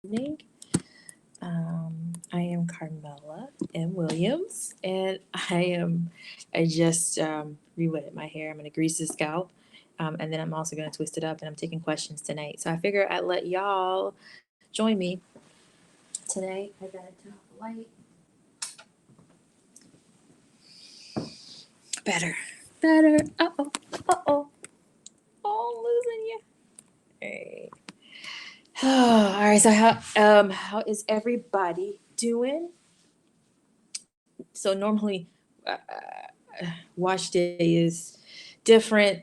evening. I am Carmella M. Williams, and I just re-wetted my hair. I'm going to grease the scalp, and then I'm also going to twist it up, and I'm taking questions tonight. So I figure I'd let y'all join me today. I got to turn off the light. Better. Better. Uh-oh. Uh-oh. Oh, I'm losing you. All right. All right. So how is everybody doing? So normally, wash day is different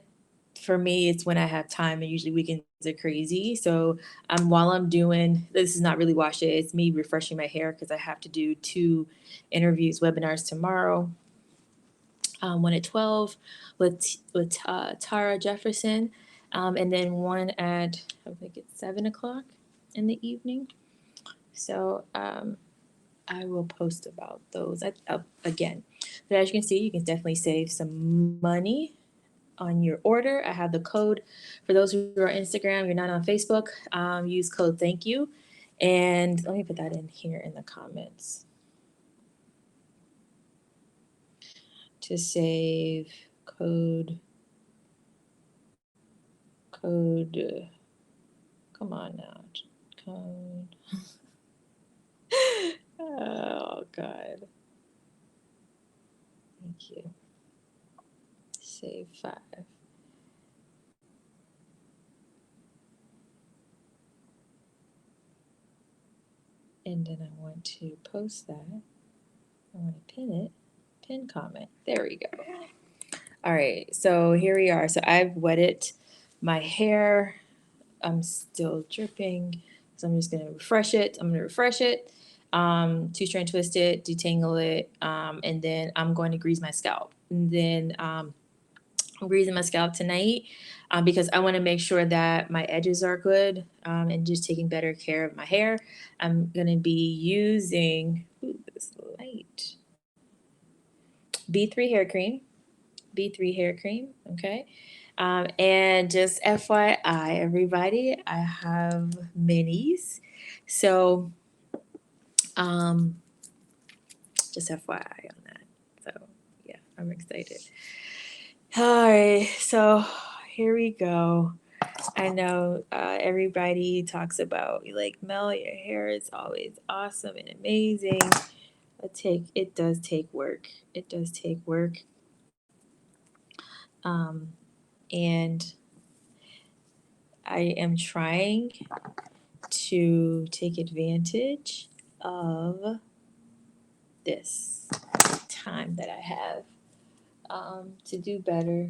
for me. It's when I have time, and usually weekends are crazy. So while I'm doing this, is not really wash day. It's me refreshing my hair because I have to do two interviews, webinars tomorrow. One at 12 with Tara Jefferson, and then one at I think it's 7 o'clock in the evening. So I will post about those again. But as you can see, you can definitely save some money on your order. I have the code for those who are on Instagram. You're not on Facebook. Use code Thank You, and let me put that in here in the comments to save code. Come on now, code. Oh God, thank you. Save 5. And then I want to post that. I want to pin it. Pin comment. There we go. All right. So here we are. So I've wetted my hair. I'm still dripping. So I'm just going to refresh it. I'm going to refresh it. Two strand twist it, detangle it, and then I'm going to grease my scalp. And then I'm greasing my scalp tonight because I want to make sure that my edges are good and just taking better care of my hair. I'm going to be using this light B3 hair cream. B3 hair cream. Okay. And just FYI, everybody, I have minis. So um, just FYI on that. So yeah, I'm excited. All right. So here we go. I know everybody talks about like Mel, your hair is always awesome and amazing. It does take work. It does take work. Um, and I am trying to take advantage of this time that I have to do better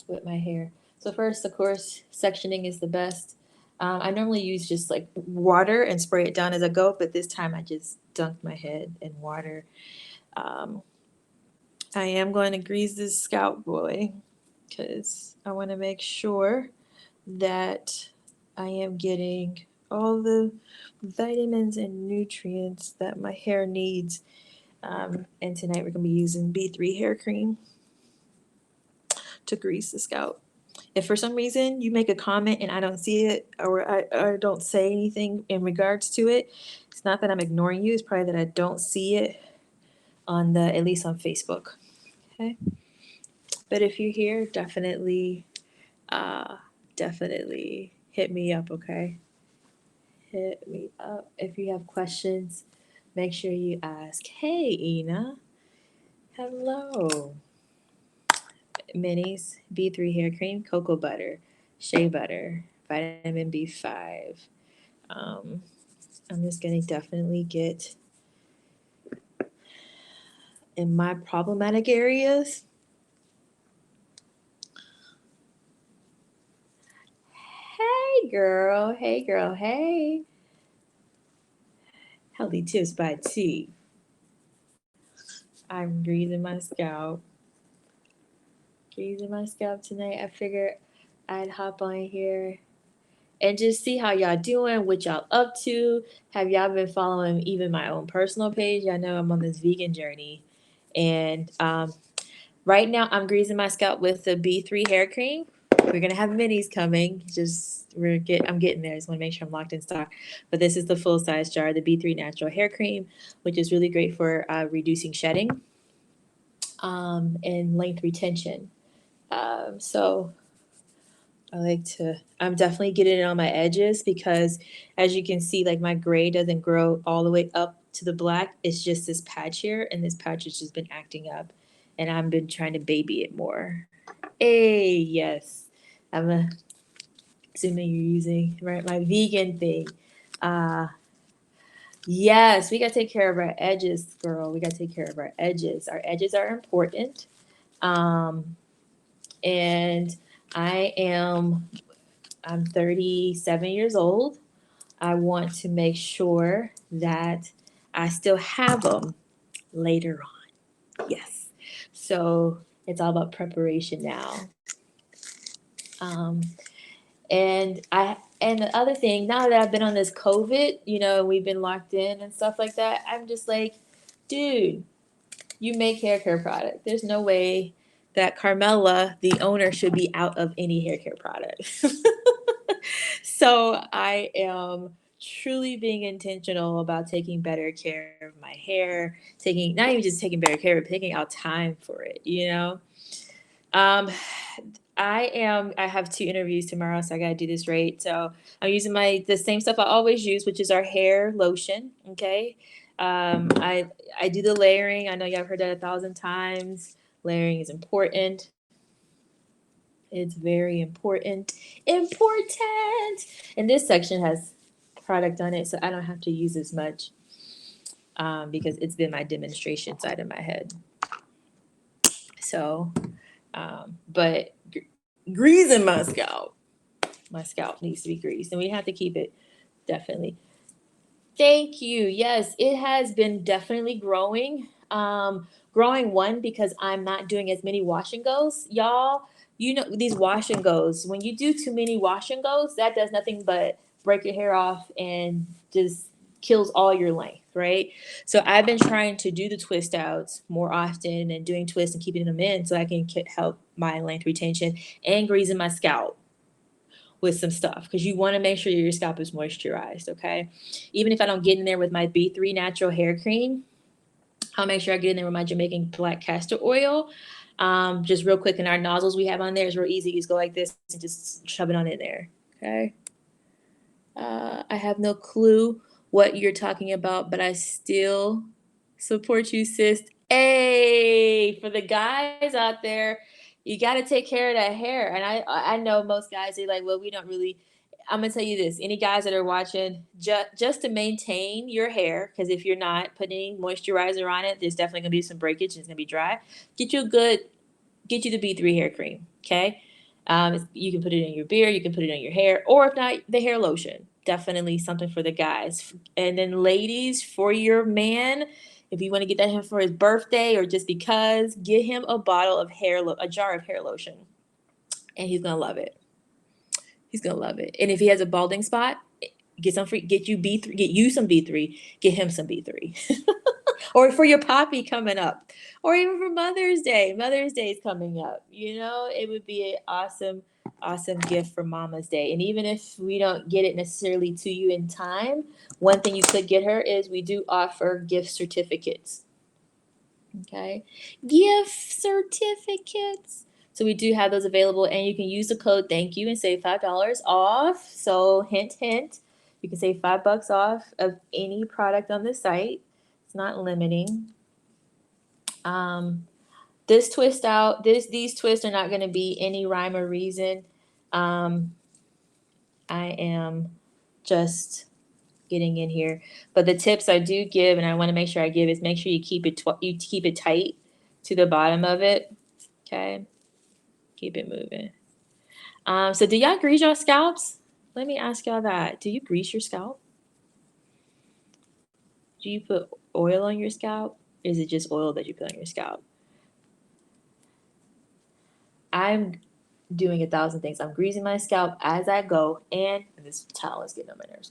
with my hair. So first, of course, sectioning is the best. I normally use just like water and spray it down as I go, but this time I just dunked my head in water. Um, I am going to grease this scalp boy because I want to make sure that I am getting all the vitamins and nutrients that my hair needs. And tonight we're going to be using B3 hair cream to grease the scalp. If for some reason you make a comment and I don't see it or I don't say anything in regards to it, it's not that I'm ignoring you, it's probably that I don't see it on at least on Facebook. Okay. But if you're here, uh, definitely hit me up, okay? Hit me up. If you have questions, make sure you ask. Hey, Ina. Hello. Minis, B3 hair cream, cocoa butter, shea butter, vitamin B5. Um, I'm just going to definitely get in my problematic areas. Hey, girl. Hey, girl. Hey. Healthy Tips by T. I'm greasing my scalp. Greasing my scalp tonight. I figured I'd hop on here and just see how y'all doing, what y'all up to. Have y'all been following even my own personal page? I know I'm on this vegan journey. And right now I'm greasing my scalp with the B3 hair cream. We're gonna have minis coming. I'm getting there. I just want to make sure I'm locked in stock. But this is the full size jar, the B3 Natural Hair Cream, which is really great for reducing shedding and length retention. So I'm definitely getting it on my edges because as you can see, like my gray doesn't grow all the way up to the black. It's just this patch here, and this patch has just been acting up, and I've been trying to baby it more. Hey, yes. I'm assuming you're using right my vegan thing. Uh yes, we gotta take care of our edges, girl. We gotta take care of our edges. Our edges are important. Um and I am I'm 37 years old. I want to make sure that I still have them later on. Yes. So it's all about preparation now. Um, and the other thing, now that I've been on this COVID, we've been locked in and stuff like that, I'm just like, dude, you make hair care product. There's no way that Carmella, the owner, should be out of any hair care product. So I am truly being intentional about taking better care of my hair, taking not even just taking better care, but taking out time for it. Um, I have two interviews tomorrow, so I gotta do this right. So I'm using the same stuff I always use, which is our hair lotion. Okay. I do the layering. I know y'all have heard that 1,000 times. Layering is important. It's very important. Important. And this section has product on it, so I don't have to use as much because it's been my demonstration side of my head. So, but greasing my scalp. My scalp needs to be greased, and we have to keep it definitely. Thank you. Yes, it has been definitely growing. Growing one because I'm not doing as many wash and goes. Y'all, these wash and goes. When you do too many wash and goes, that does nothing but break your hair off and just kills all your length, right? So I've been trying to do the twist outs more often and doing twists and keeping them in so I can help my length retention and greasing my scalp with some stuff because you want to make sure your scalp is moisturized, okay? Even if I don't get in there with my B3 natural hair cream, I'll make sure I get in there with my Jamaican black castor oil. Just real quick, and our nozzles we have on there is real easy. You just go like this and just shove it on in there, okay? I have no clue what you're talking about, but I still support you, sis. Hey, for the guys out there, you got to take care of that hair. And I know most guys are like, well, we don't really. I'm gonna tell you this: any guys that are watching, just to maintain your hair, because if you're not putting moisturizer on it, there's definitely gonna be some breakage and it's gonna be dry. Get you a good get you the B3 hair cream. Okay. You can put it in your beard, you can put it on your hair, or if not, the hair lotion. Definitely something for the guys. And then, ladies, for your man, if you want to get that him for his birthday or just because, get him a bottle of a jar of hair lotion, and he's gonna love it. He's gonna love it. And if he has a balding spot, get some free. Get you B3. Get you some B3. Get him some B3. Or for your poppy coming up, or even for Mother's Day. Mother's Day is coming up. It would be an awesome, awesome gift for Mama's Day. And even if we don't get it necessarily to you in time, one thing you could get her is we do offer gift certificates. Okay, gift certificates. So we do have those available, and you can use the code "Thank You" and save $5 off. So hint, hint, you can save $5 off of any product on the site. It's not limiting. Um, this twist out, these twists are not going to be any rhyme or reason. Um, I am just getting in here, but the tips I do give, and I want to make sure I give, is make sure you keep it tight to the bottom of it. Okay, keep it moving. So do y'all grease your scalps? Let me ask y'all that. Do you grease your scalp? Do you put oil on your scalp? Or is it just oil that you put on your scalp? I'm doing 1,000 things. I'm greasing my scalp as I go, and this towel is getting on my nerves.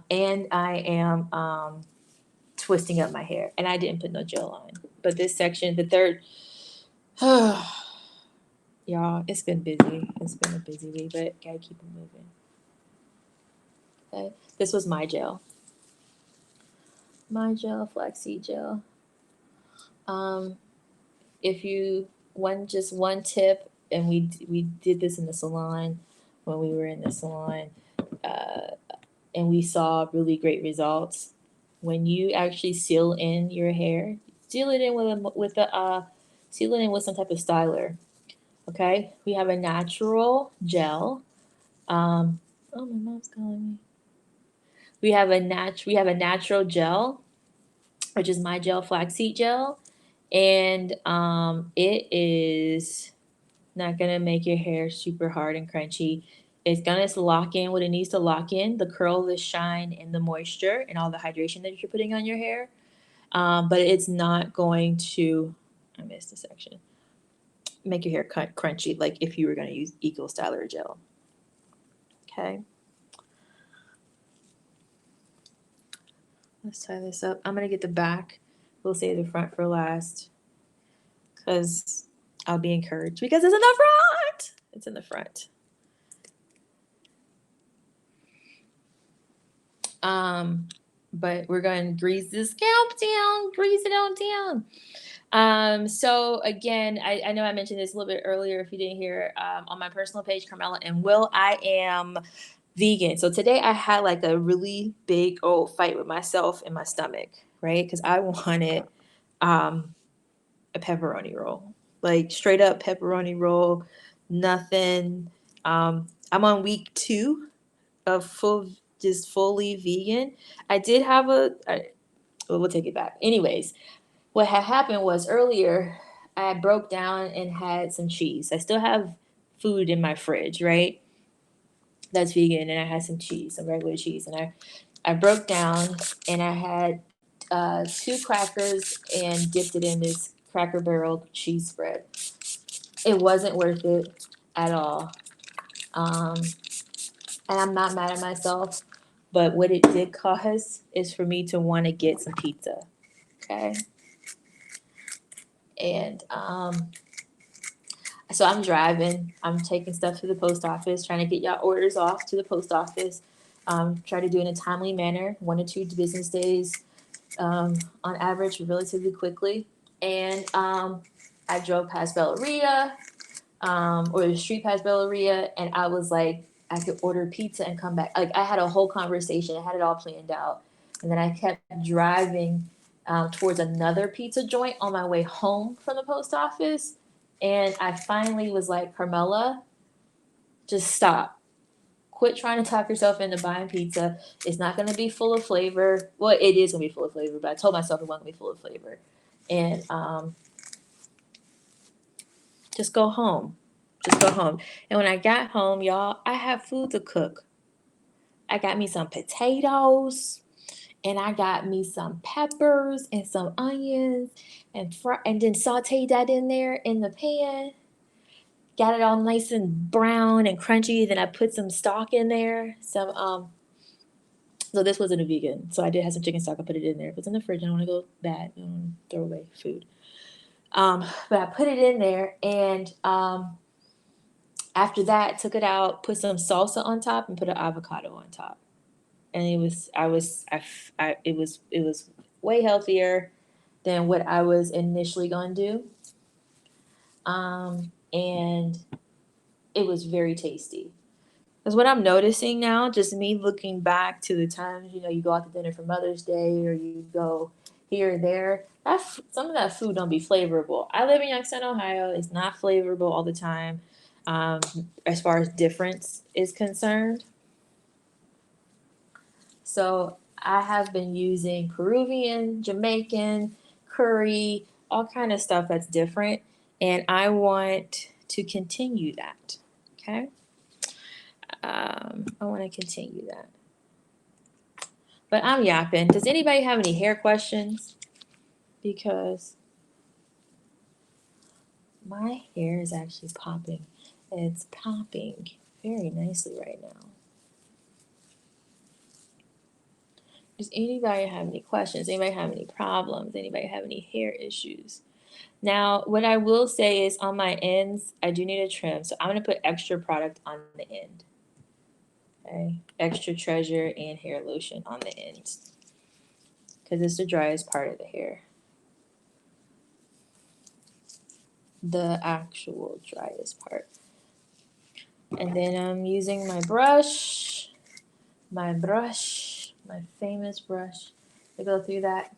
And I am twisting up my hair, and I didn't put no gel on. But this section, the third, Y'all, it's been busy. It's been a busy week, but gotta keep it moving. Okay. This was my gel. My gel, flaxseed gel. Um, if you one tip, and we did this in the salon when we were in the salon, uh, and we saw really great results. When you actually seal in your hair, seal it in seal it in with some type of styler. Okay, we have a natural gel. Oh, my mom's calling me. We have a natural gel, which is my gel, flaxseed gel, and it is not gonna make your hair super hard and crunchy. It's gonna lock in what it needs to lock in, the curl, the shine, and the moisture, and all the hydration that you're putting on your hair. But it's not going to, I missed a section, make your hair crunchy like if you were gonna use Eco Styler gel. Okay, let's tie this up. I'm gonna get the back. We'll save the front for last because I'll be encouraged because it's in the front. It's in the front. Um, but we're going to grease the scalp down, grease it on down. So again, I know I mentioned this a little bit earlier. If you didn't hear, on my personal page, Carmella and Will, I am vegan. So today I had like a really big old fight with myself and my stomach, right? Because I wanted um, a pepperoni roll, like straight up pepperoni roll, nothing. I'm on week 2 of just fully vegan. I did have well, we'll take it back. Anyways, what had happened was earlier I broke down and had some cheese. I still have food in my fridge, right? That's vegan, and I had some cheese, some regular cheese, and I broke down and I had 2 crackers and dipped it in this Cracker Barrel cheese spread. It wasn't worth it at all. Um, and I'm not mad at myself, but what it did cause is for me to want to get some pizza. Okay. And so I'm driving, I'm taking stuff to the post office, trying to get y'all orders off to the post office. Try to do it in a timely manner, 1 to 2 business days, on average, relatively quickly. And I drove past Belleria, or the street past Belleria, and I was like, I could order pizza and come back. Like I had a whole conversation, I had it all planned out, and then I kept driving towards another pizza joint on my way home from the post office, and I finally was like, Carmella, just stop. Quit trying to talk yourself into buying pizza. It's not going to be full of flavor. Well, it is going to be full of flavor, but I told myself it wasn't going to be full of flavor. And just go home. Just go home. And when I got home, y'all, I have food to cook. I got me some potatoes, and I got me some peppers and some onions, and then saute that in there in the pan. Got it all nice and brown and crunchy. Then I put some stock in there. So this wasn't a vegan. So I did have some chicken stock. I put it in there. It was in the fridge. I don't want to go bad. I don't want to throw away food. But I put it in there, and after that, took it out, put some salsa on top, and put an avocado on top. And it was way healthier than what I was initially going to do. And it was very tasty. Because what I'm noticing now, just me looking back to the times, you go out to dinner for Mother's Day, or you go here or there, some of that food don't be flavorful. I live in Youngstown, Ohio. It's not flavorful all the time, as far as difference is concerned. So I have been using Peruvian, Jamaican, curry, all kind of stuff that's different, and I want to continue that. Okay, I want to continue that. But I'm yapping. Does anybody have any hair questions? Because my hair is actually popping. It's popping very nicely right now. Does anybody have any questions? Anybody have any problems? Anybody have any hair issues? Now, what I will say is on my ends, I do need a trim. So I'm going to put extra product on the end. Okay. Extra treasure and hair lotion on the ends. Because it's the driest part of the hair. The actual driest part. And then I'm using my brush, my famous brush to go through that.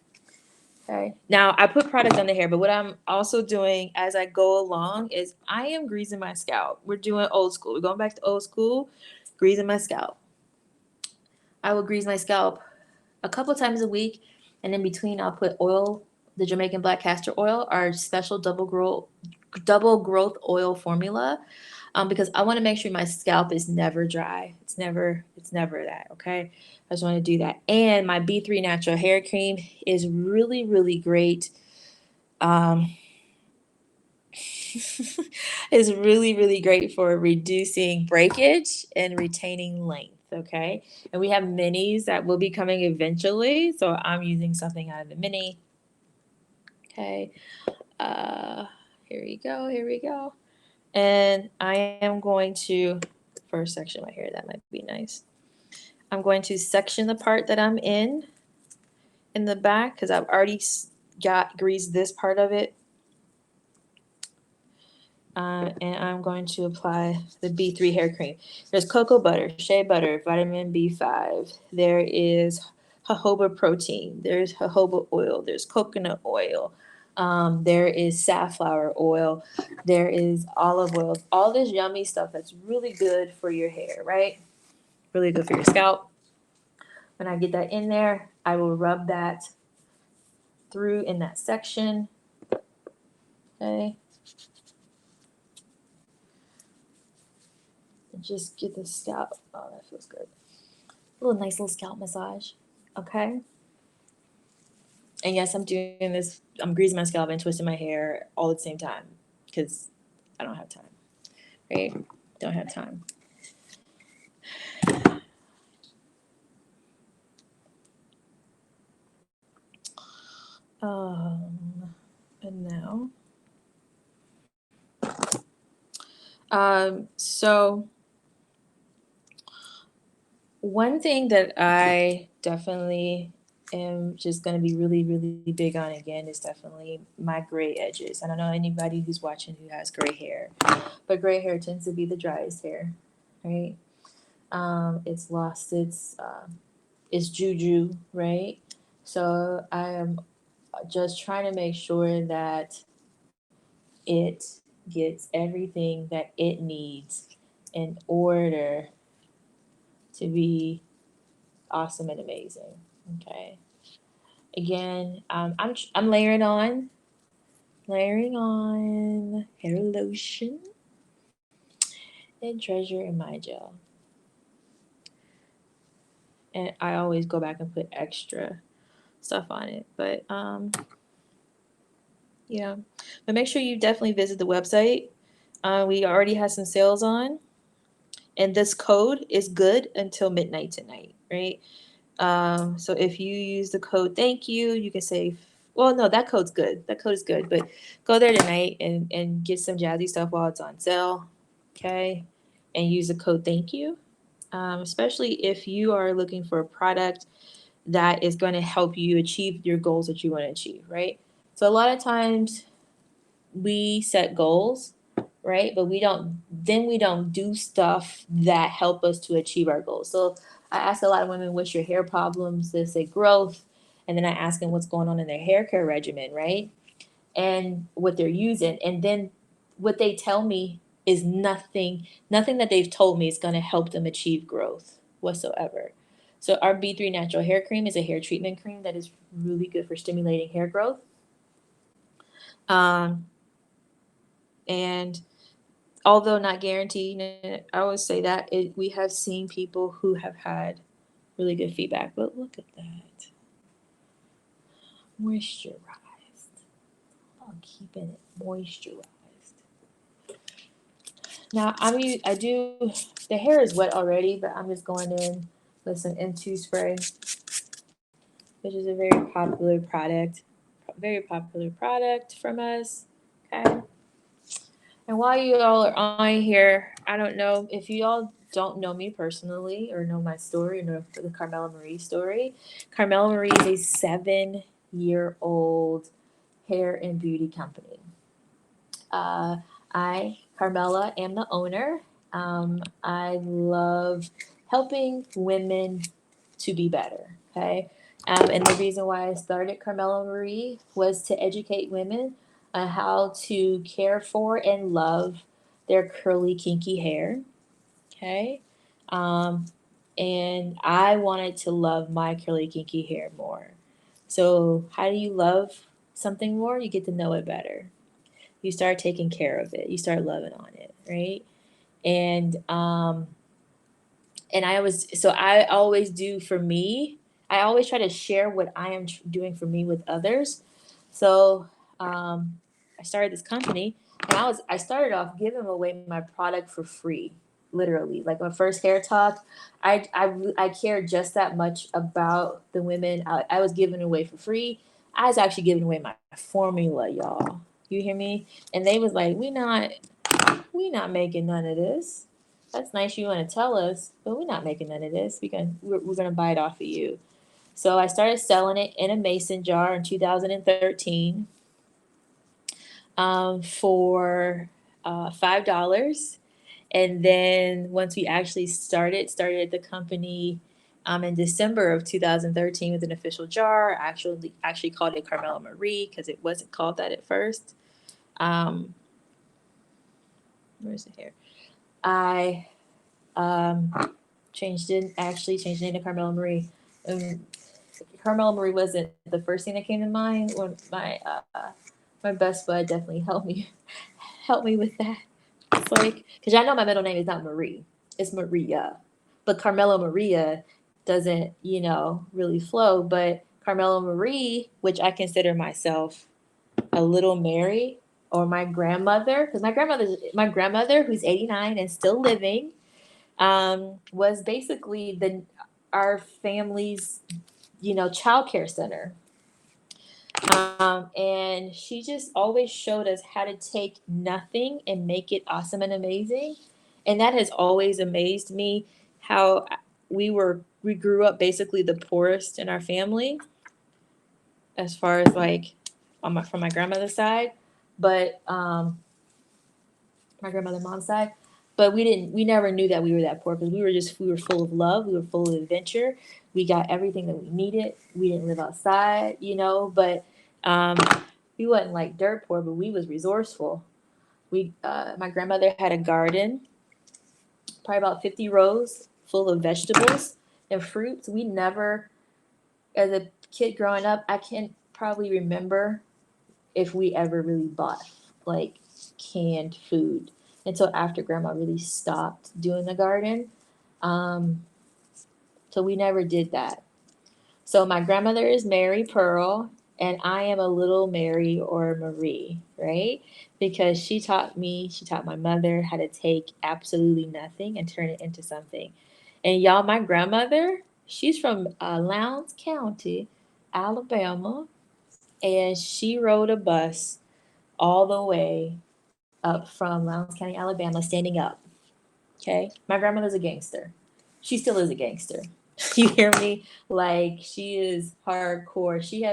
Okay. Now I put product on the hair, but what I'm also doing as I go along is I am greasing my scalp. We're doing old school. We're going back to old school, greasing my scalp. I will grease my scalp a couple times a week, and in between I'll put oil, the Jamaican black castor oil, our special double growth oil formula, because I want to make sure my scalp is never dry. It's never that. Okay, I just want to do that. And my B3 natural hair cream is really really great. Um, is really really great for reducing breakage and retaining length. Okay, and we have minis that will be coming eventually, so I'm using something out of the mini. Okay, uh, here we go. And I am going to first section my hair. That might be nice. I'm going to section the part that I'm in the back because I've already got greased this part of it. And I'm going to apply the B3 hair cream. There's cocoa butter, shea butter, vitamin B5. There is jojoba protein. There's jojoba oil. There's coconut oil. There is safflower oil. There is olive oil. All this yummy stuff that's really good for your hair, right? Really good for your scalp. When I get that in there, I will rub that through in that section. Okay. And just get the scalp. Oh, that feels good. A little nice little scalp massage. Okay. And yes, I'm doing this. I'm greasing my scalp and twisting my hair all at the same time because I don't have time. Right? Don't have time. And now, so one thing that I definitely am just going to be really, really big on again is definitely my gray edges. I don't know anybody who's watching who has gray hair, but gray hair tends to be the driest hair, right? It's lost its juju, right? So I am just trying to make sure that it gets everything that it needs in order to be awesome and amazing. Okay. Again, I'm layering on hair lotion and treasure in my gel. And I always go back and put extra stuff on it. But yeah. But make sure you definitely visit the website. We already have some sales on, and this code is good until midnight tonight, right? So if you use the code thank you, you can save. Well, no, that code's good. That code is good, but go there tonight and get some jazzy stuff while it's on sale, okay? And use the code thank you, especially if you are looking for a product that is going to help you achieve your goals that you want to achieve, right? So a lot of times we set goals, right? But we don't do stuff that help us to achieve our goals. So I ask a lot of women, what's your hair problems? They say growth. And then I ask them what's going on in their hair care regimen, right? And what they're using. And then what they tell me is nothing that they've told me is going to help them achieve growth whatsoever. So our B3 natural hair cream is a hair treatment cream that is really good for stimulating hair growth. Um, and although not guaranteed, I always say that we have seen people who have had really good feedback. But look at that, moisturized. I'm keeping it moisturized. Now I do. The hair is wet already, but I'm just going in with some N2 spray, which is a very popular product, very popular product from us. Okay. And while you all are on here, I don't know if you all don't know me personally or know my story or know the Carmella Marie story. Carmella Marie is a 7-year-old hair and beauty company. Uh, I, Carmella, am the owner. I love helping women to be better. Okay. And the reason why I started Carmella Marie was to educate women on how to care for and love their curly, kinky hair. Okay. Um, and I wanted to love my curly, kinky hair more. So, how do you love something more? You get to know it better. You start taking care of it. You start loving on it, right? And I always do for me. I always try to share what I am doing for me with others. So um, I started this company, and I started off giving away my product for free, literally. Like my first hair talk, I cared just that much about the women. I was giving away for free. I was actually giving away my formula, y'all. You hear me? And they was like, we not making none of this. That's nice you want to tell us, but we're not making none of this. We're gonna buy it off of you. So I started selling it in a mason jar in 2013 for $5. And then once we actually started the company in December of 2013 with an official jar. Actually called it Carmella Marie because it wasn't called that at first. Um, where's the hair? I um, changed the name to Carmella Marie. Um, Carmella Marie wasn't the first thing that came to mind when my best bud definitely helped me with that. It's like because I know my middle name is not Marie, it's Maria, but Carmella Maria doesn't really flow. But Carmella Marie, which I consider myself a little Mary or my grandmother, because my grandmother who's 89 and still living was basically the our family's child care center. And she just always showed us how to take nothing and make it awesome and amazing. And that has always amazed me how we grew up basically the poorest in our family as far as like from my grandmother's side, but my grandmother mom's side. But we never knew that we were that poor because we were full of love, we were full of adventure, we got everything that we needed. We didn't live outside, but um, we wasn't like dirt poor, but we was resourceful. My grandmother had a garden, probably about 50 rows full of vegetables and fruits. We never, as a kid growing up, I can't probably remember if we ever really bought like canned food until after grandma really stopped doing the garden. Um, so we never did that. So my grandmother is Mary Pearl, and I am a little Mary or Marie, right? Because she taught my mother how to take absolutely nothing and turn it into something. And y'all, my grandmother, she's from Lowndes County, Alabama, and she rode a bus all the way up from Lowndes County, Alabama, standing up. Okay, my grandmother's a gangster. She still is a gangster. You hear me? Like she is hardcore. She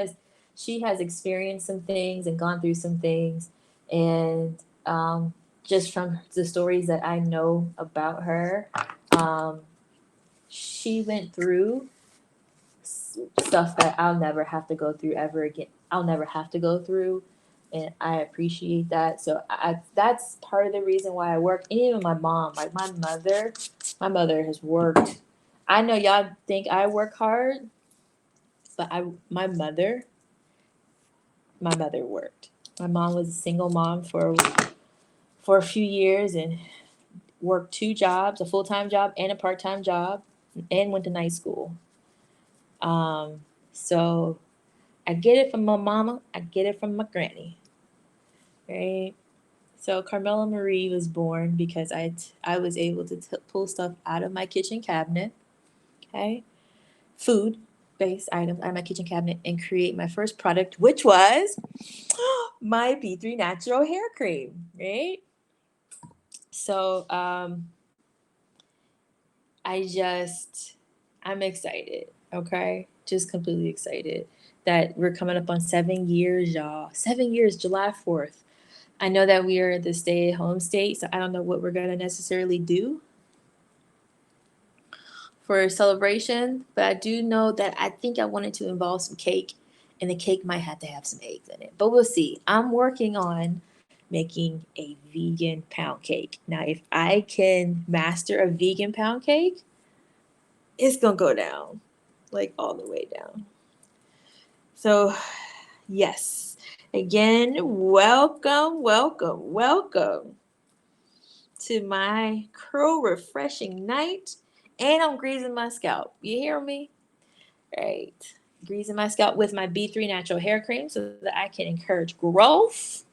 has experienced some things and gone through some things, and just from the stories that I know about her, um, she went through stuff that I'll never have to go through ever again. I'll never have to go through, and I appreciate that. So that's part of the reason why I work. And even my mom, like my mother has worked. I know y'all think I work hard, but my mother worked. My mom was a single mom for a few years and worked two jobs, a full time job and a part time job, and went to night school. So I get it from my mama. I get it from my granny, right? So Carmela Marie was born because I was able to pull stuff out of my kitchen cabinet. Okay, food. base items out of my kitchen cabinet and create my first product, which was my B3 Natural Hair Cream, right? So I'm excited, okay? Just completely excited that we're coming up on 7 years, y'all. 7 years, July 4th. I know that we are in the stay-at-home state, so I don't know what we're gonna necessarily do for celebration, but I do know that I think I wanted to involve some cake, and the cake might have to have some eggs in it. But we'll see. I'm working on making a vegan pound cake. Now, if I can master a vegan pound cake, it's gonna go down, like all the way down. So, yes. Again, welcome, welcome, welcome to my curl refreshing night. And I'm greasing my scalp. You hear me? Right. Greasing my scalp with my B3 natural hair cream so that I can encourage growth.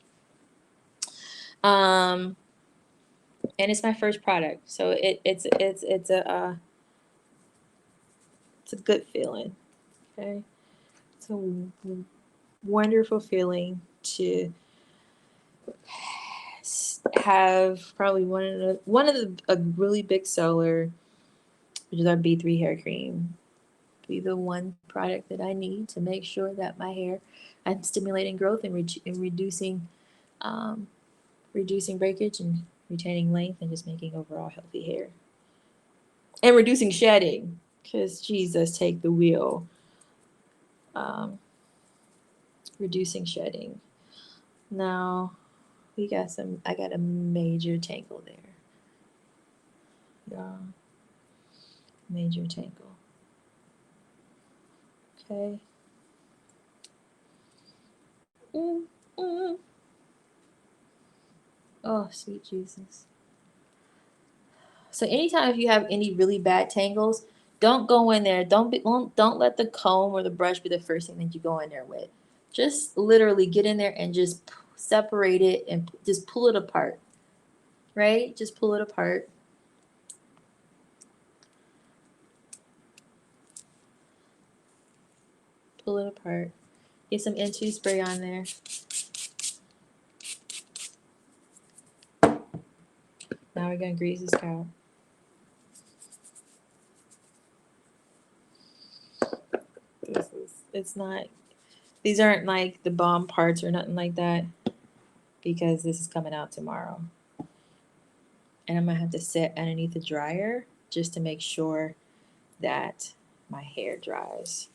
Um, and it's my first product, so it's a good feeling. Okay, it's a wonderful feeling to have probably one of the a really big seller, which is our B3 hair cream, be the one product that I need to make sure that my hair, I'm stimulating growth and, and um, reducing breakage and retaining length and just making overall healthy hair and reducing shedding. Because Jesus, take the wheel. Um, reducing shedding. Now we got some. I got a major tangle there. Yeah, major tangle. Okay. Mm, mm. Oh, sweet Jesus. So anytime if you have any really bad tangles, don't go in there. Don't let the comb or the brush be the first thing that you go in there with. Just literally get in there and just separate it and just pull it apart. Right? Just pull it apart. Pull it apart. Get some N2 spray on there. Now we're gonna grease the scalp. It's not. These aren't like the bomb parts or nothing like that, because this is coming out tomorrow. And I'm gonna have to sit underneath the dryer just to make sure that my hair dries.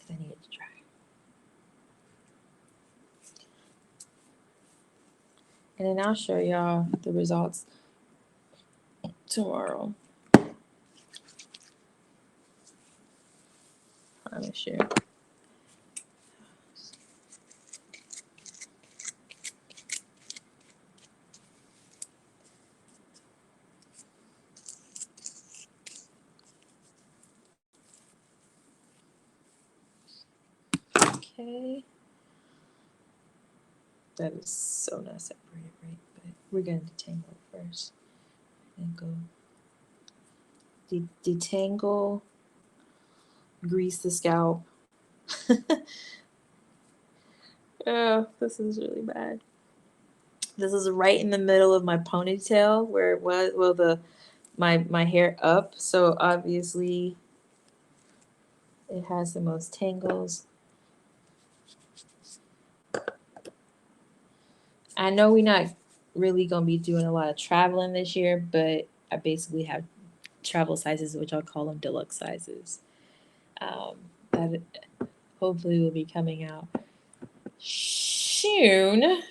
I need it to dry. And then I'll show y'all the results tomorrow. Promise you. Okay. That is so not separated, right? But we're gonna detangle it first. And go detangle, grease the scalp. Oh, this is really bad. This is right in the middle of my ponytail where it was, well, my hair up. So obviously it has the most tangles. I know we're not really gonna be doing a lot of traveling this year, but I basically have travel sizes, which I'll call them deluxe sizes. That hopefully will be coming out soon.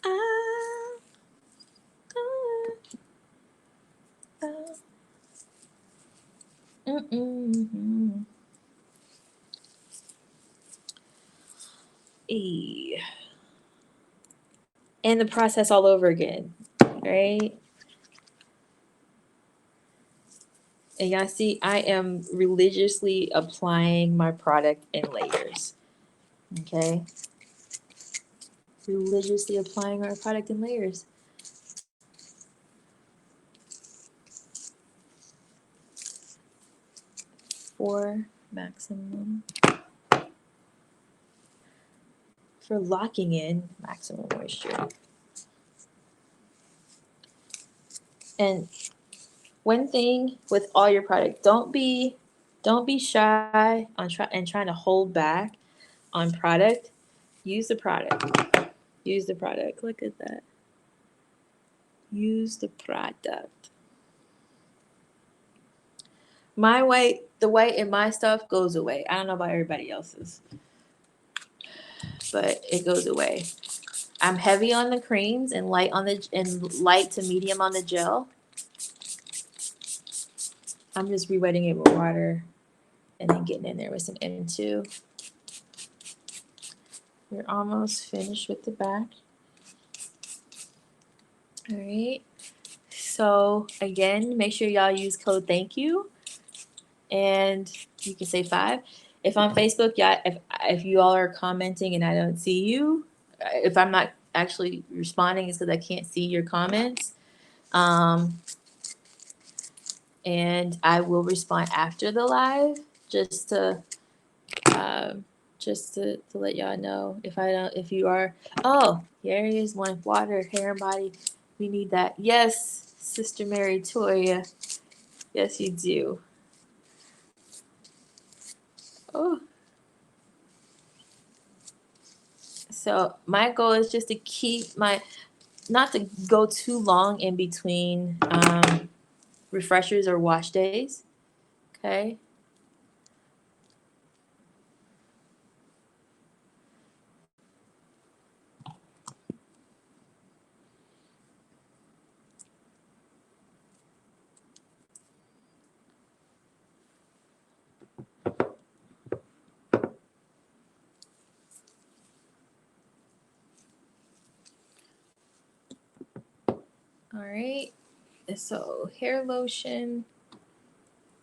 Ah, ah, ah. Mm-mm-mm. E. And the process all over again, right? And y'all see, I am religiously applying my product in layers. Okay. religiously applying our product in layers. For maximum, for locking in maximum moisture. And one thing with all your product, don't be shy on trying to hold back on product. Use the product. Use the product. Look at that. Use the product. The white in my stuff goes away. I don't know about everybody else's, but it goes away. I'm heavy on the creams and light to medium on the gel. I'm just rewetting it with water and then getting in there with some M2. We're almost finished with the back. All right. So again, make sure y'all use code thank you, and you can say 5. If on Facebook, yeah, if you all are commenting and I don't see you, if I'm not actually responding, it's because I can't see your comments. And I will respond after the live just to let y'all know if you are. Oh, here is one. Water, hair, and body. We need that. Yes, Sister Mary Toya. Yes, you do. Oh. So my goal is just to not to go too long in between refreshers or wash days. Okay. All right. So hair lotion,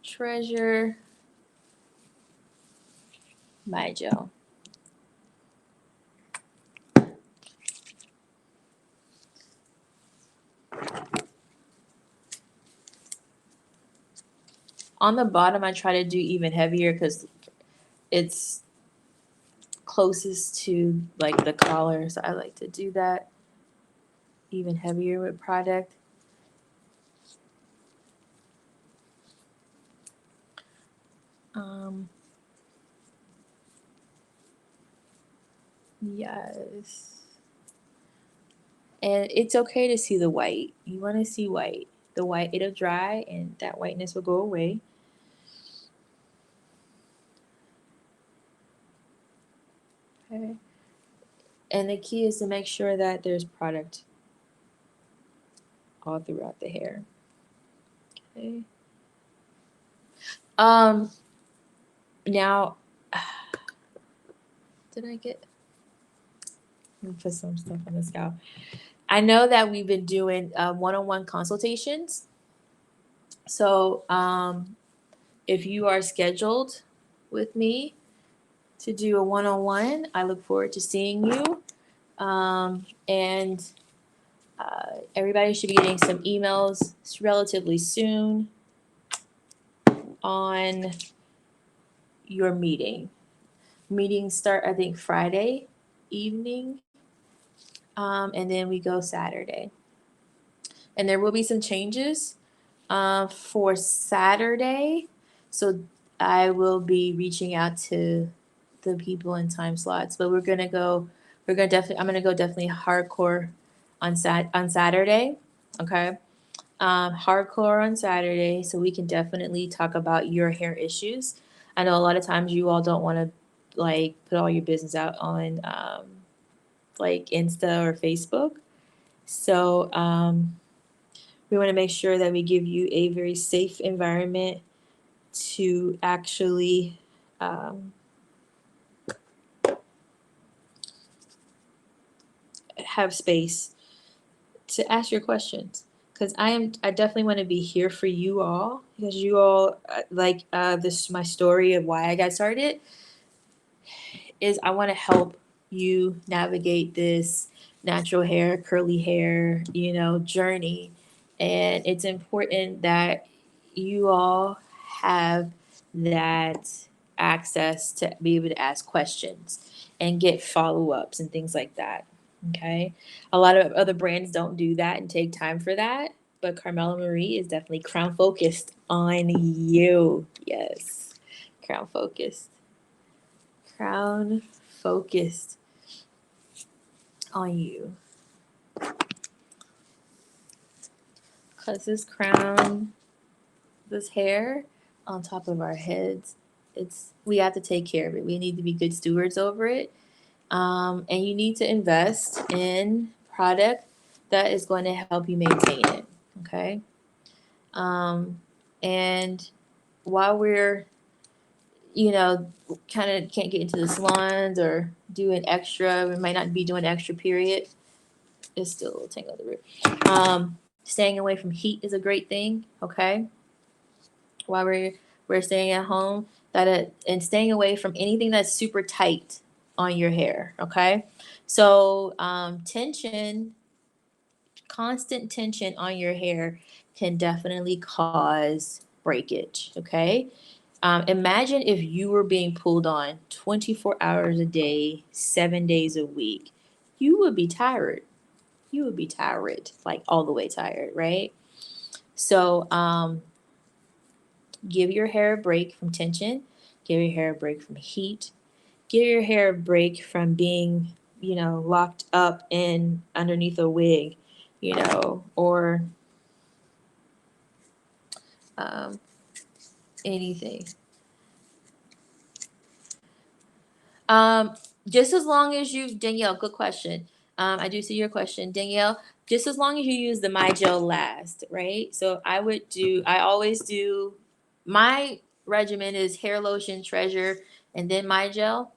Treasure, my gel. On the bottom, I try to do even heavier because it's closest to like the collar, so I like to do that even heavier with product. Um, yes. And it's okay to see the white. You want to see white. The white, it'll dry and that whiteness will go away. Okay. And the key is to make sure that there's product all throughout the hair. Okay. Now, did I get? Let me put some stuff on the scalp. I know that we've been doing one-on-one consultations. So, if you are scheduled with me to do a one-on-one, I look forward to seeing you. And everybody should be getting some emails relatively soon on your meeting. Meetings start, I think, Friday evening, and then we go Saturday. And there will be some changes for Saturday. So I will be reaching out to the people in time slots, but I'm gonna go definitely hardcore on Saturday. Okay. Hardcore on Saturday, so we can definitely talk about your hair issues. I know a lot of times you all don't want to like put all your business out on like Insta or Facebook. So we want to make sure that we give you a very safe environment to actually have space to ask your questions, because I definitely want to be here for you all, because you all this my story of why I got started is I want to help you navigate this natural hair, curly hair, journey. And it's important that you all have that access to be able to ask questions and get follow ups and things like that. Okay. A lot of other brands don't do that and take time for that. But Carmella Marie is definitely crown focused on you. Yes. Crown focused. Crown focused on you. Because this crown, this hair on top of our heads, we have to take care of it. We need to be good stewards over it. And you need to invest in product that is going to help you maintain it. Okay. And while we're, you know, kind of can't get into the salons or doing extra, we might not be doing extra period. It's still a little tangled at the root. Staying away from heat is a great thing. Okay. While we're staying at home, and staying away from anything that's super tight on your hair. Okay. So tension, constant tension on your hair can definitely cause breakage. Okay. Imagine if you were being pulled on 24 hours a day, 7 days a week. You would be tired. You would be tired, like all the way tired, right? So, give your hair a break from tension, give your hair a break from heat, give your hair a break from being, locked up in underneath a wig, or um, anything. Um, just as long as Danielle, good question. I do see your question, Danielle. Just as long as you use the My Gel last, right? So I always do, my regimen is hair lotion, treasure, and then My Gel.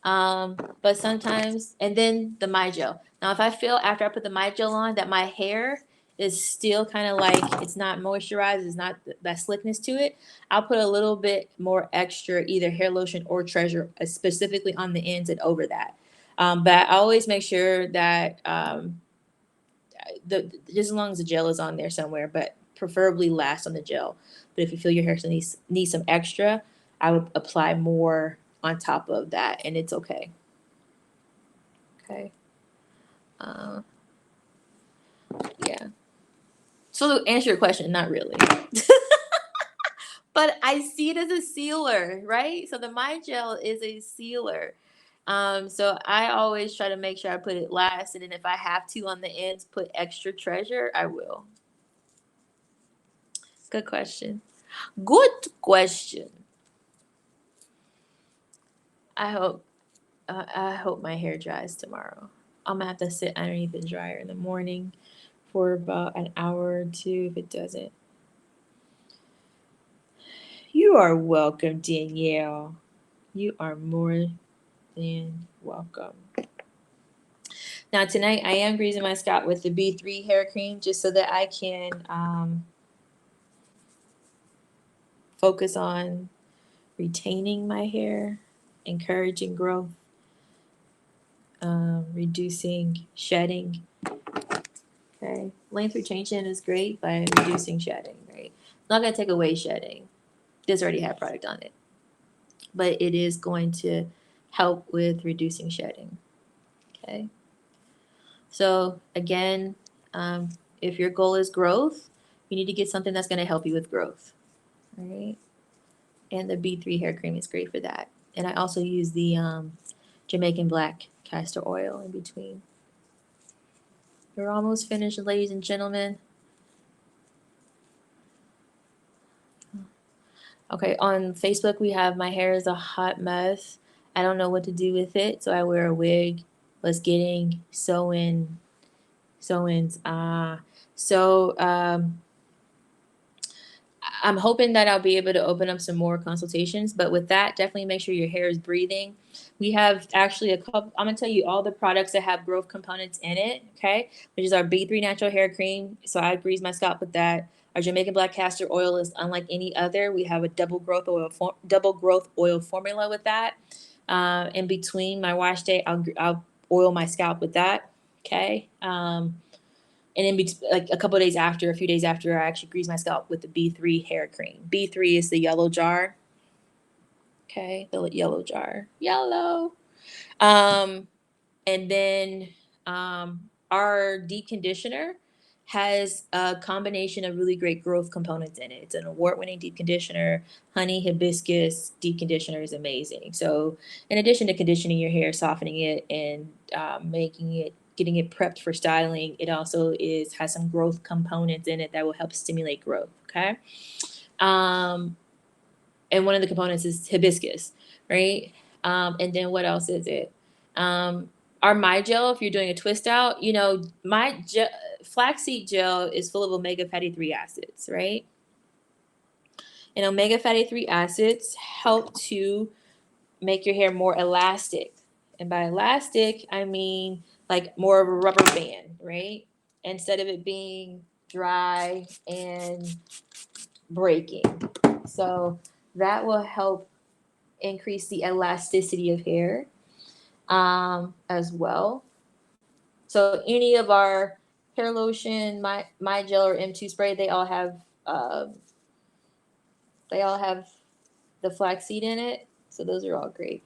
But sometimes, and then the My Gel. Now, if I feel after I put the My Gel on that my hair is still kind of like it's not moisturized, it's not that slickness to it, I'll put a little bit more extra either hair lotion or treasure specifically on the ends and over that. But I always make sure that just as long as the gel is on there somewhere, but preferably last on the gel. But if you feel your hair needs some extra, I would apply more on top of that, and it's okay. Okay. Uh, yeah. So to answer your question, not really. But I see it as a sealer, right? So the My Gel is a sealer. So I always try to make sure I put it last, and then if I have to on the ends put extra treasure, I will. Good question. Good question. I hope I hope my hair dries tomorrow. I'm gonna have to sit underneath the dryer in the morning for about an hour or two if it doesn't. You are welcome, Danielle. You are more than welcome. Now, tonight I am greasing my scalp with the B3 hair cream just so that I can focus on retaining my hair, encouraging growth, reducing shedding. Okay. Length retention is great by reducing shedding, right? Not going to take away shedding. This already had product on it, but it is going to help with reducing shedding. Okay. So again, if your goal is growth, you need to get something that's going to help you with growth. All right. And the B3 hair cream is great for that. And I also use the Jamaican black castor oil in between. We're almost finished, ladies and gentlemen. Okay, on Facebook we have my hair is a hot mess. I don't know what to do with it, so I wear a wig. Was getting sew-ins. I'm hoping that I'll be able to open up some more consultations. But with that, definitely make sure your hair is breathing. We have actually a couple, I'm going to tell you all the products that have growth components in it, okay? Which is our B3 natural hair cream. So I grease my scalp with that. Our Jamaican black castor oil is unlike any other. We have a double growth oil formula with that. In between my wash day, I'll oil my scalp with that. Okay. And like a couple of days after, a few days after, I actually grease my scalp with the B3 hair cream. B3 is the yellow jar. Okay, the yellow jar. Yellow. Um, and then our deep conditioner has a combination of really great growth components in it. It's an award-winning deep conditioner. Honey hibiscus deep conditioner is amazing. So, in addition to conditioning your hair, softening it, and getting it prepped for styling, it also has some growth components in it that will help stimulate growth. Okay. Um, and one of the components is hibiscus, right? And then what else is it? Um, our my gel, if you're doing a twist out, flaxseed gel is full of omega fatty 3 acids, right? And omega fatty 3 acids help to make your hair more elastic. And by elastic, I mean like more of a rubber band, right? Instead of it being dry and breaking. So that will help increase the elasticity of hair as well. So any of our hair lotion, my gel or M2 spray, um, they all have the flaxseed in it. So those are all great.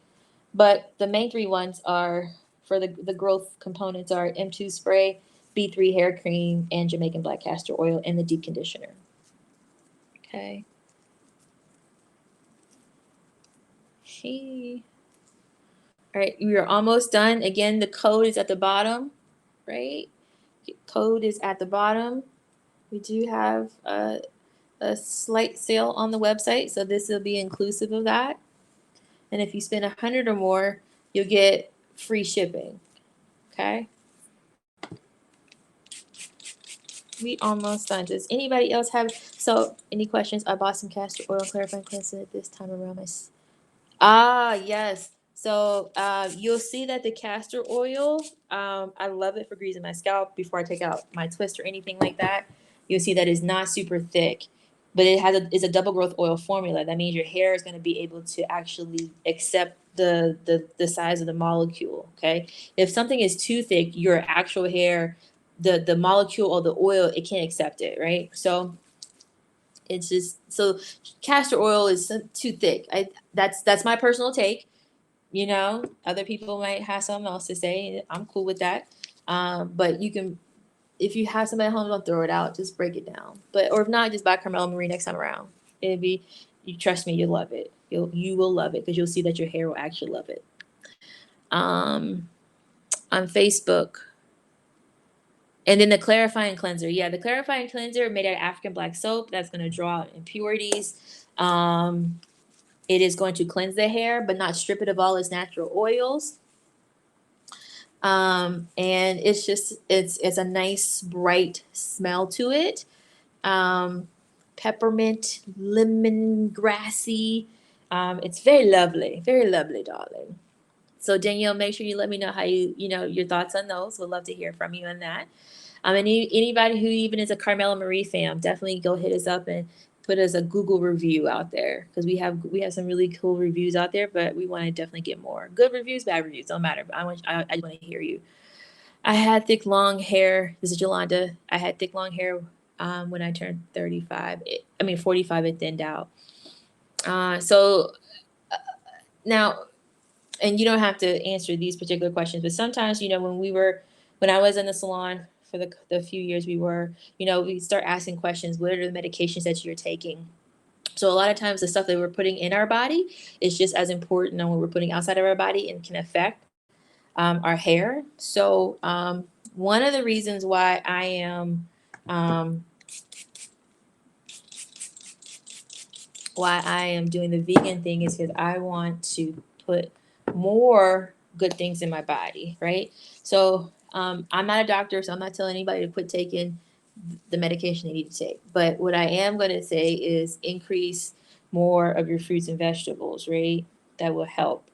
But the main three ones are for the growth components are M2 spray, B3 hair cream, and Jamaican black castor oil and the deep conditioner. Okay. All right, we are almost done. Again, the code is at the bottom, right? Code is at the bottom. We do have a slight sale on the website, so this will be inclusive of that. And if you spend 100 or more, you'll get free shipping. Okay. We almost done. Does anybody else have any questions? I bought some castor oil clarifying cleanser at this time around my yes. So you'll see that the castor oil, I love it for greasing my scalp before I take out my twist or anything like that. You'll see that it's not super thick, but it's a double growth oil formula. That means your hair is going to be able to actually accept the size of the molecule. Okay. If something is too thick, your actual hair, the molecule or the oil, it can't accept it, right? So it's just so castor oil is too thick. That's my personal take. Other people might have something else to say. I'm cool with that. But you can, if you have somebody at home, don't throw it out. Just break it down. Or if not, just buy Carmella Marie next time around. You trust me, you'll love it. You will love it because you'll see that your hair will actually love it. On Facebook. And then the clarifying cleanser. Yeah, the clarifying cleanser made out of African black soap. That's going to draw out impurities. It is going to cleanse the hair, but not strip it of all its natural oils. And it's a nice bright smell to it. Peppermint, lemongrassy. It's very lovely, darling. So Danielle, make sure you let me know how your thoughts on those. We'd love to hear from you on that. And anybody who even is a Carmella Marie fan, definitely go hit us up and put us a Google review out there because we have some really cool reviews out there, but we want to definitely get more good reviews, bad reviews, don't matter. But I just want to hear you. I had thick long hair. This is Yolanda. I had thick long hair when I turned 35. 45. It thinned out. So now, and you don't have to answer these particular questions, but sometimes when I was in the salon for the few years we start asking questions. What are the medications that you're taking? So a lot of times the stuff that we're putting in our body is just as important than what we're putting outside of our body and can affect our hair. So one of the reasons why I am doing the vegan thing is because I want to put more good things in my body, right? So I'm not a doctor, so I'm not telling anybody to quit taking the medication they need to take. But what I am going to say is increase more of your fruits and vegetables, right? That will help.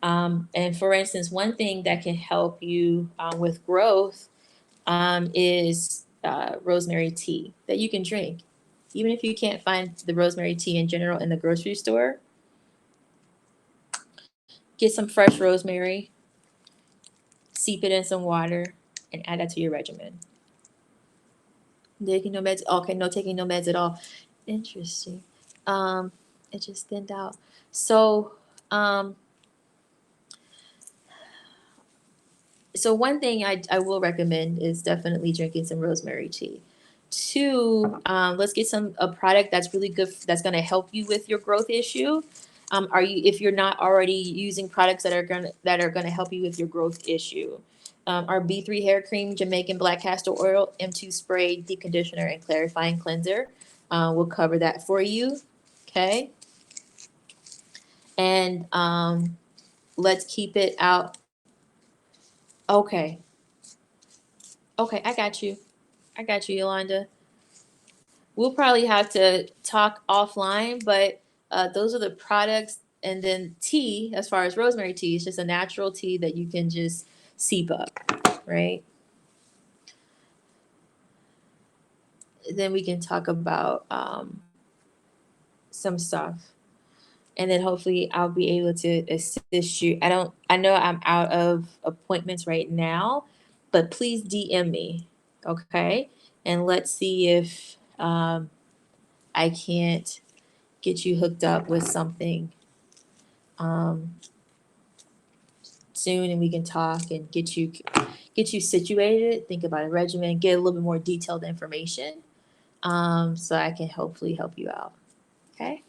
And for instance, one thing that can help you with growth is rosemary tea that you can drink. Even if you can't find the rosemary tea in general in the grocery store, Get some fresh rosemary, steep it in some water, and add that to your regimen. Taking no meds. Okay, no taking no meds at all. Interesting. Um, it just thinned out. So, um, so one thing I will recommend is definitely drinking some rosemary tea. Two, let's get a product that's really good, that's going to help you with your growth issue. Are you, if you're not already using products that are gonna help you with your growth issue? Our B3 hair cream, Jamaican black castor oil, M2 spray, deep conditioner, and clarifying cleanser. We'll cover that for you. Okay, and let's keep it out. Okay, okay, I got you, Yolanda. We'll probably have to talk offline, but those are the products. And then tea, as far as rosemary tea, is just a natural tea that you can just seep up, right? Then we can talk about some stuff. And then hopefully I'll be able to assist you. I know I'm out of appointments right now, but please DM me, okay? And let's see if I can't get you hooked up with something um, soon, and we can talk and get you situated. Think about a regimen, get a little bit more detailed information, so I can hopefully help you out. Okay.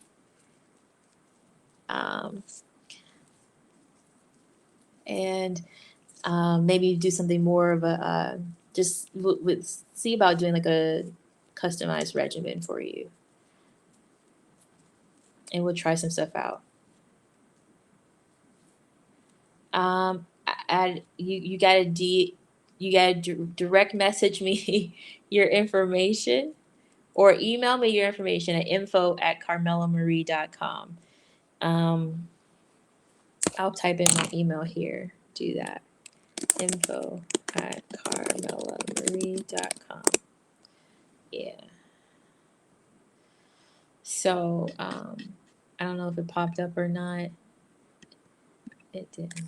Um, and maybe do something more of a just see about doing like a customized regimen for you, and we'll try some stuff out. You gotta direct message me your information, or email me your information at info@carmellamarie.com. Um, I'll type in my email here. Do that. info@carmellamarie.com. Yeah. So I don't know if it popped up or not. It didn't.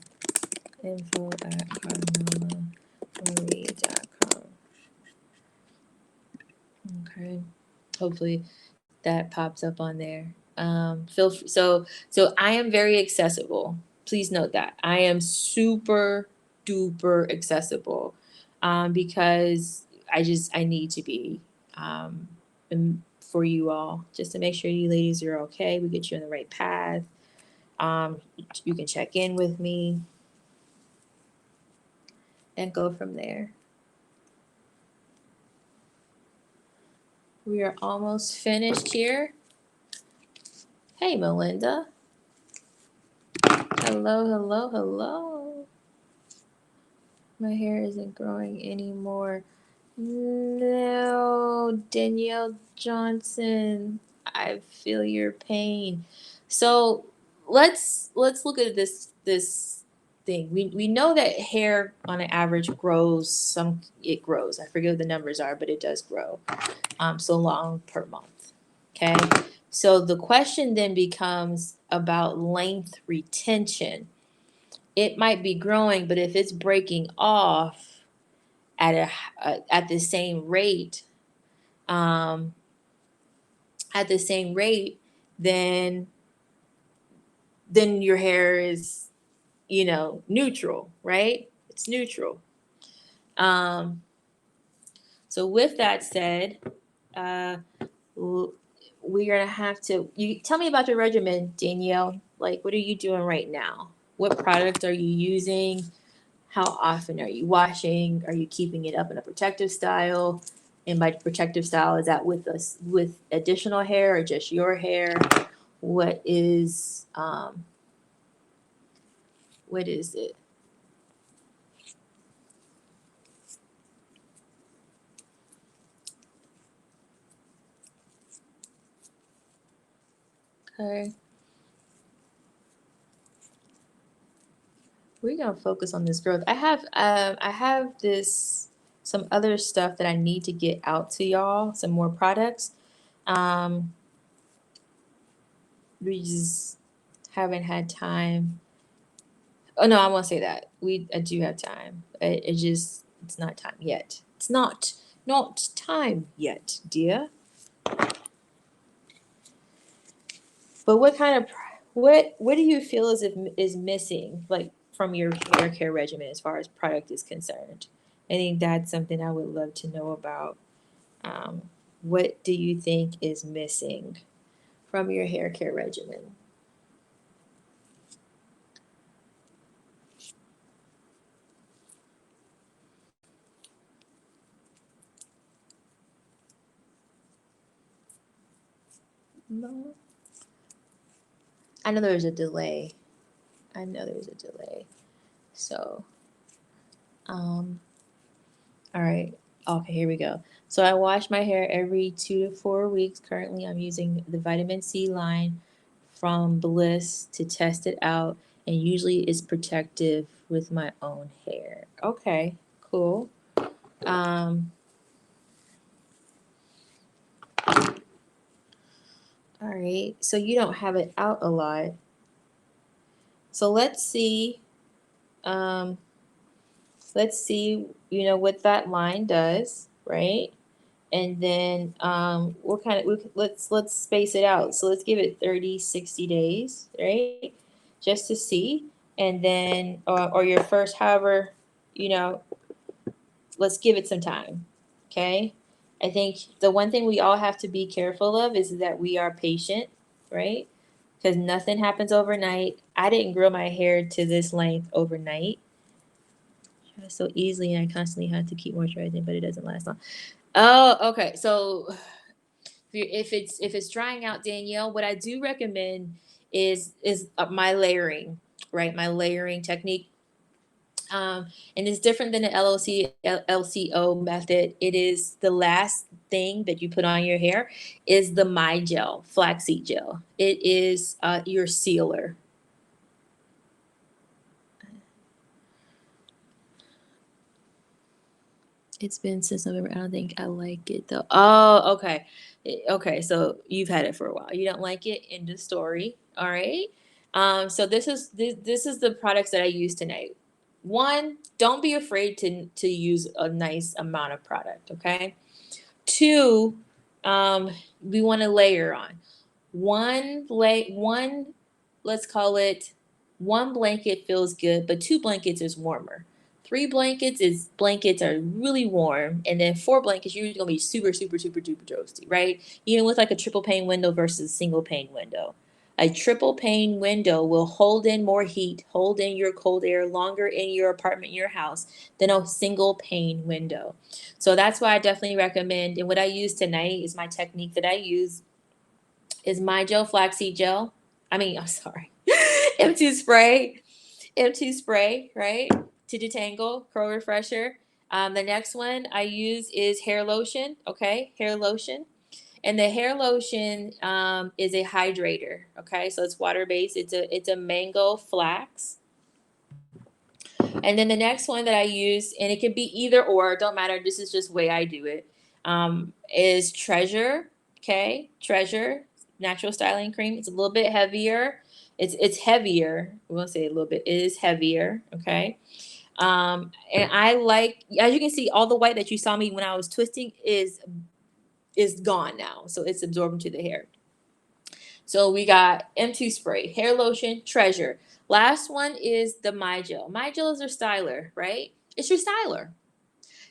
info@carmellamarie.com. Okay. Hopefully that pops up on there. So I am very accessible. Please note that I am super duper accessible, because I need to be, for you all, just to make sure you ladies are okay. We get you on the right path. Um, you can check in with me and go from there. We are almost finished here. Hey, Melinda. Hello, hello, hello. My hair isn't growing anymore. No, Danielle Johnson. I feel your pain. So let's look at this thing. We know that hair on an average grows, it grows. I forget what the numbers are, but it does grow. So long per month. Okay. So the question then becomes about length retention. It might be growing, but if it's breaking off at at the same rate, um, at the same rate, then your hair is, neutral, right? It's neutral. Um, so with that said, uh, we're gonna have to. You tell me about your regimen, Danielle. Like, what are you doing right now? What product are you using? How often are you washing? Are you keeping it up in a protective style? And by protective style, is that with additional hair or just your hair? What is what is it? Okay, we're gonna focus on this growth. I have this some other stuff that I need to get out to y'all. Some more products. Um, we just haven't had time Oh no, I won't say that. I do have time. It's not time yet. It's not time yet, dear. But what do you feel as if is missing, like from your hair care regimen as far as product is concerned? I think that's something I would love to know about. Um, what do you think is missing from your hair care regimen? No. I know there's a delay. I know there's a delay. So, um, all right. Okay, here we go. So I wash my hair every 2 to 4 weeks. Currently, I'm using the vitamin C line from Bliss to test it out, and usually it's protective with my own hair. Okay, cool. Um, all right. So you don't have it out a lot. So Um, let's see. What that line does, right? And then what kind of let's space it out. So let's give it 30, 60 days, right? Just to see. And then or your first, however, you know, let's give it some time. Okay? I think the one thing we all have to be careful of is that we are patient, right? Because nothing happens overnight. I didn't grow my hair to this length overnight so easily, and I constantly have to keep moisturizing, but it doesn't last long. Oh, okay. So if it's drying out, Danielle, what I do recommend is my layering, right? My layering technique. And it's different than the LCO method. It is the last thing that you put on your hair is the My Gel flaxseed gel. It is your sealer. It's been since November. I don't think I like it though. Oh, okay. Okay, so you've had it for a while. You don't like it. End of story. All right. So this is the products that I use tonight. One, don't be afraid to use a nice amount of product. Okay. Two, we want to layer on one, let's call it, one blanket feels good, but two blankets is warmer. Three blankets are really warm, and then four blankets you're gonna be super, super, super duper toasty, right? Even with like a triple pane window versus a single pane window. A triple pane window will hold in more heat, hold in your cold air longer in your apartment, your house, than a single pane window. So that's why I definitely recommend. And what I use tonight is my technique that I use is My Gel flaxseed gel. I'm sorry, M2 spray, M2 spray, right? To detangle, curl refresher. The next one I use is hair lotion. Okay, hair lotion. And the hair lotion is a hydrator. Okay, so it's water based. It's a mango flax. And then the next one that I use, and it can be either or, don't matter. This is just the way I do it. Is Treasure. Okay, Treasure natural styling cream. It's a little bit heavier. It's heavier. We won't say a little bit. It is heavier. Okay. And I like, as you can see, all the white that you saw me when I was twisting is gone now. So it's absorbed into the hair. So we got M2 spray, hair lotion, Treasure. Last one is the My Gel. My Gel is your styler, right? It's your styler.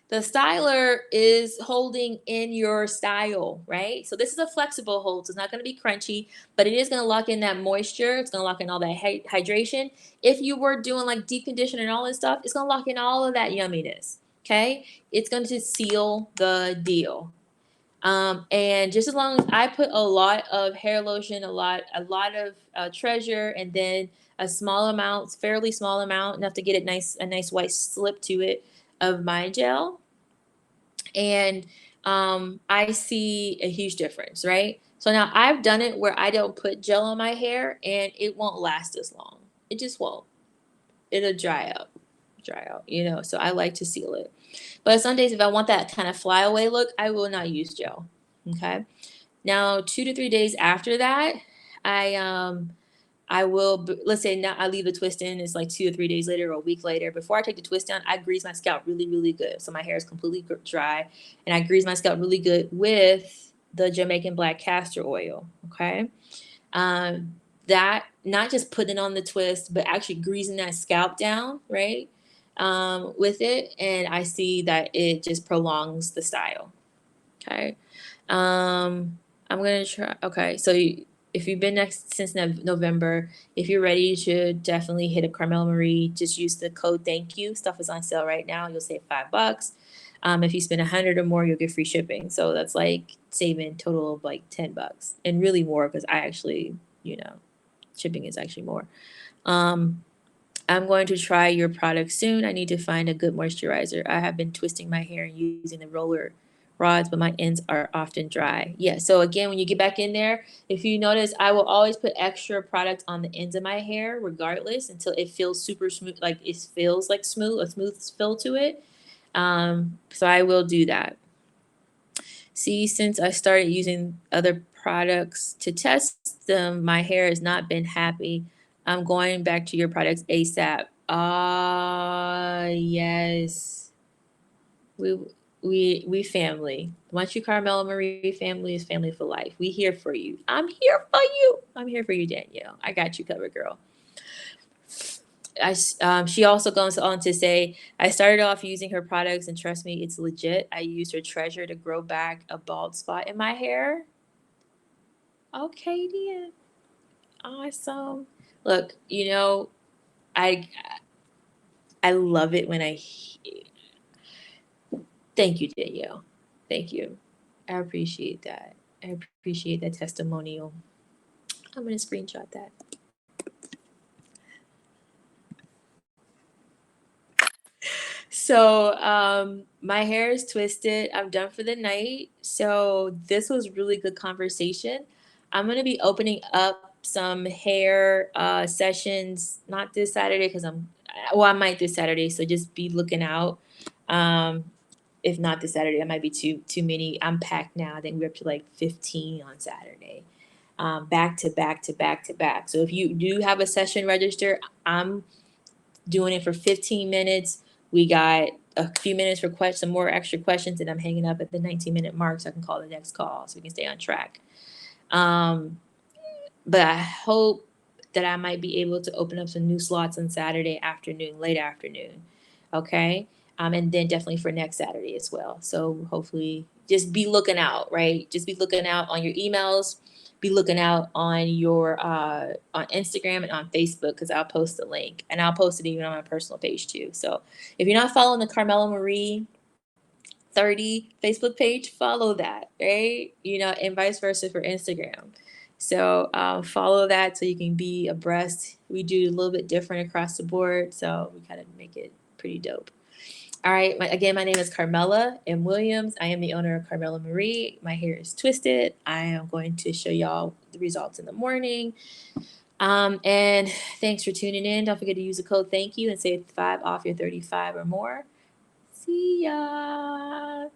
The styler is holding in your style, right? So this is a flexible hold, so it's not going to be crunchy, but it is going to lock in that moisture. It's going to lock in all that hydration. If you were doing like deep conditioner and all this stuff, it's going to lock in all of that yumminess. Okay, it's going to seal the deal. And just as long as I put a lot of hair lotion, a lot of Treasure, and then a small amount, fairly small amount, enough to get it a nice white slip to it of my gel, and I see a huge difference, right? So now I've done it where I don't put gel on my hair, and it won't last as long. It just won't. It'll dry out. So I like to seal it. But some days, if I want that kind of flyaway look, I will not use gel. Okay. Now, 2 to 3 days after that, I I will, let's say now I leave the twist in, it's like 2 or 3 days later or a week later. Before I take the twist down, I grease my scalp really, really good. So my hair is completely dry. And I grease my scalp really good with the Jamaican black castor oil. Okay. That, not just putting on the twist, but actually greasing that scalp down, right? With it. And I see that it just prolongs the style. Okay. Um, I'm gonna try. Okay, so if you've been next since November, if you're ready, you should definitely hit up Carmella Marie. Just use the code Thank You. Stuff is on sale right now. You'll save $5. If you spend 100 or more, you'll get free shipping. So that's like saving total of like $10, and really more because I actually, shipping is actually more. Um, I'm going to try your product soon. I need to find a good moisturizer. I have been twisting my hair and using the roller rods, but my ends are often dry. Yeah, so again, when you get back in there, if you notice, I will always put extra product on the ends of my hair regardless until it feels super smooth, like it feels like a smooth feel to it. So I will do that. See, since I started using other products to test them, my hair has not been happy. I'm going back to your products ASAP. Ah, yes. We we family. Once you Carmella Marie family is family for life. We here for you. I'm here for you. I'm here for you, Danielle. I got you covered, girl. She also goes on to say, I started off using her products and trust me, it's legit. I used her treasure to grow back a bald spot in my hair. Okay, then. Awesome. Look, I I love it when thank you, Danielle. Thank you. I appreciate that. I appreciate that testimonial. I'm gonna screenshot that. So my hair is twisted. I'm done for the night. So this was really good conversation. I'm gonna be opening up some hair sessions, not this Saturday because I might this Saturday. So just be looking out. Um, if not this Saturday, it might be too many. I'm packed now. I think we're up to like 15 on Saturday. Back to back to back to back. So if you do have a session register, I'm doing it for 15 minutes. We got a few minutes for some more extra questions, and I'm hanging up at the 19-minute mark so I can call the next call so we can stay on track. Um, but I hope that I might be able to open up some new slots on Saturday afternoon, late afternoon. Okay. And then definitely for next Saturday as well. So hopefully just be looking out, right? Just be looking out on your emails, be looking out on your on Instagram and on Facebook because I'll post the link and I'll post it even on my personal page too. So if you're not following the Carmella Marie 30 Facebook page, follow that, right? And vice versa for Instagram. So follow that so you can be abreast. We do a little bit different across the board, so we kind of make it pretty dope. All right, again, my name is Carmella M. Williams. I am the owner of Carmella Marie. My hair is twisted. I am going to show y'all the results in the morning. And thanks for tuning in. Don't forget to use the code Thank You and save 5 off your 35 or more. See ya.